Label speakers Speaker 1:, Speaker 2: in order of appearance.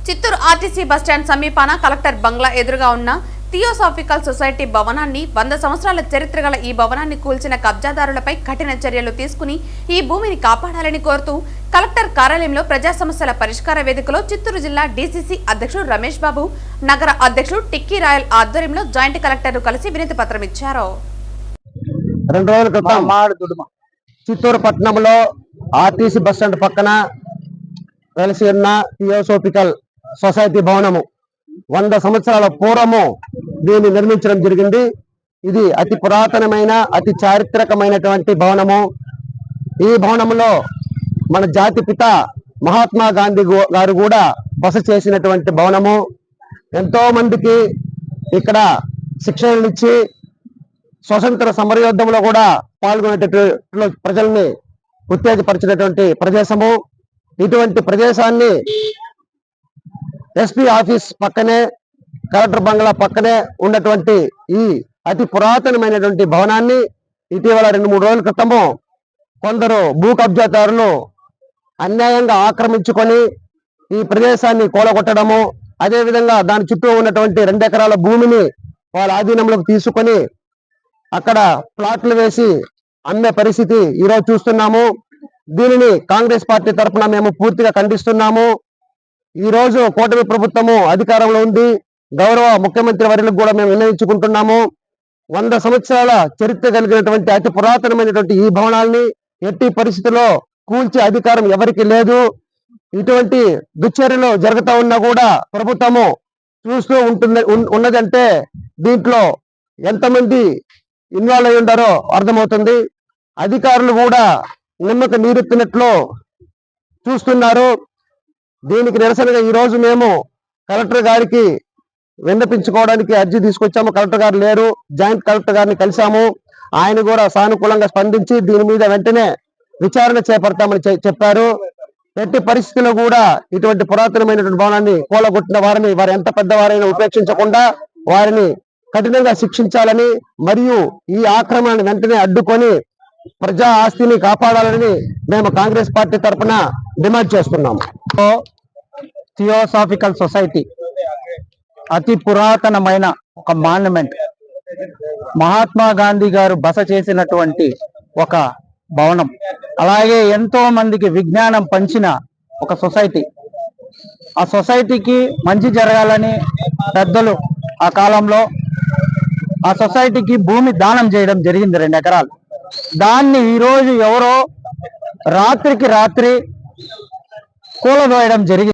Speaker 1: Chittoor RTC bus stand సమీపాన collector బంగ్లా ఎదురుగా ఉన్న థియోసాఫికల్ సొసైటీ భవనాన్ని 100 సంవత్సరాల చరిత్ర గల ఈ భవనాన్ని కూల్చిన కబ్జాదారులపై కఠిన చర్యలు తీసుకుని ఈ భూమిని కాపాడాలని కోరుతూ కలెక్టర్ కార్యాలయంలో ప్రజా సమస్యల పరిష్కార వేదికలో చిత్తూరు జిల్లా డీసీసీ అధ్యక్షుడు రమేష్ బాబు, నగర అధ్యక్షుడు టిక్కీ రాయల్ ఆధ్వర్యంలో జాయింట్ కలెక్టర్ను కలిసి వినతి పత్రం ఇచ్చారు.
Speaker 2: 2 రోజుల క్రితం చిత్తూరు పట్టణంలో ఆర్టీసీ బస్టాండ్ పక్కన వెలిసి ఉన్న థియోసాఫికల్ సొసైటీ భవనము 100 సంవత్సరాల పూర్వము దీన్ని నిర్మించడం జరిగింది. ఇది అతి పురాతనమైన అతి చారిత్రకమైనటువంటి భవనము. ఈ భవనంలో మన జాతి పిత మహాత్మా గాంధీ గారు కూడా బస చేసినటువంటి భవనము. ఎంతో మందికి ఇక్కడ శిక్షణనిచ్చి స్వతంత్ర సమరయోధంలో కూడా పాల్గొనేటటువంటి ప్రజల్ని ఉత్తేజపరిచినటువంటి ప్రదేశము. ఇటువంటి ప్రదేశాన్ని ఎస్పీ ఆఫీస్ పక్కనే, కలెక్టర్ బంగ్లా పక్కనే ఉన్నటువంటి ఈ అతి పురాతనమైనటువంటి భవనాన్ని ఇటీవల 2-3 రోజుల క్రితము కొందరు భూ కబ్జాదారులు అన్యాయంగా ఆక్రమించుకొని ఈ ప్రదేశాన్ని కూలగొట్టడము, అదేవిధంగా దాని చుట్టూ ఉన్నటువంటి 2 ఎకరాల భూమిని వాళ్ళ ఆధీనంలోకి తీసుకొని అక్కడ ప్లాట్లు వేసి అమ్మే పరిస్థితి ఈరోజు చూస్తున్నాము. దీనిని కాంగ్రెస్ పార్టీ తరఫున మేము పూర్తిగా ఖండిస్తున్నాము. ఈ రోజు కూటమి ప్రభుత్వము అధికారంలో ఉంది. గౌరవ ముఖ్యమంత్రి వర్యులకు కూడా మేము విన్నవించుకుంటున్నాము. 100 సంవత్సరాల చరిత్ర కలిగినటువంటి అతి పురాతనమైనటువంటి ఈ భవనాల్ని ఎట్టి పరిస్థితుల్లో కూల్చే అధికారం ఎవరికి లేదు. ఇటువంటి దుశ్చర్యలు జరుగుతూ ఉన్నా కూడా ప్రభుత్వము చూస్తూ ఉన్నదంటే దీంట్లో ఎంతమంది ఇన్వాల్వ్ అయి ఉండారో అర్థమవుతుంది. అధికారులు కూడా నిమ్మక నీరెత్తినట్లు చూస్తున్నారు. దీనికి నిరసనగా ఈ రోజు మేము కలెక్టర్ గారికి విన్నపించుకోవడానికి అర్జీ తీసుకొచ్చాము. కలెక్టర్ గారు లేరు, జాయింట్ కలెక్టర్ గారిని కలిసాము. ఆయన కూడా సానుకూలంగా స్పందించి దీని మీద వెంటనే విచారణ చేపడతామని చెప్పారు. ఎట్టి పరిస్థితుల్లో కూడా ఇటువంటి పురాతనమైనటువంటి భవనాన్ని కూలగొట్టిన వారిని, వారు ఎంత పెద్దవారైనా ఉపేక్షించకుండా వారిని కఠినంగా శిక్షించాలని, మరియు ఈ ఆక్రమణను వెంటనే అడ్డుకొని ప్రజా ఆస్తిని కాపాడాలని మేము కాంగ్రెస్ పార్టీ తరఫున డిమాండ్ చేస్తున్నాము.
Speaker 3: థియోసాఫికల్ సొసైటీ అతి పురాతనమైన ఒక మాన్యుమెంట్, మహాత్మా గాంధీ గారు బస చేసినటువంటి ఒక భవనం, అలాగే ఎంతో మందికి విజ్ఞానం పంచిన ఒక సొసైటీ. ఆ సొసైటీకి మంచి జరగాలని పెద్దలు ఆ కాలంలో ఆ సొసైటీకి భూమి దానం చేయడం జరిగింది, 2 ఎకరాలు. దాన్ని ఈరోజు ఎవరో రాత్రికి రాత్రి కూలదోయడం జరిగింది.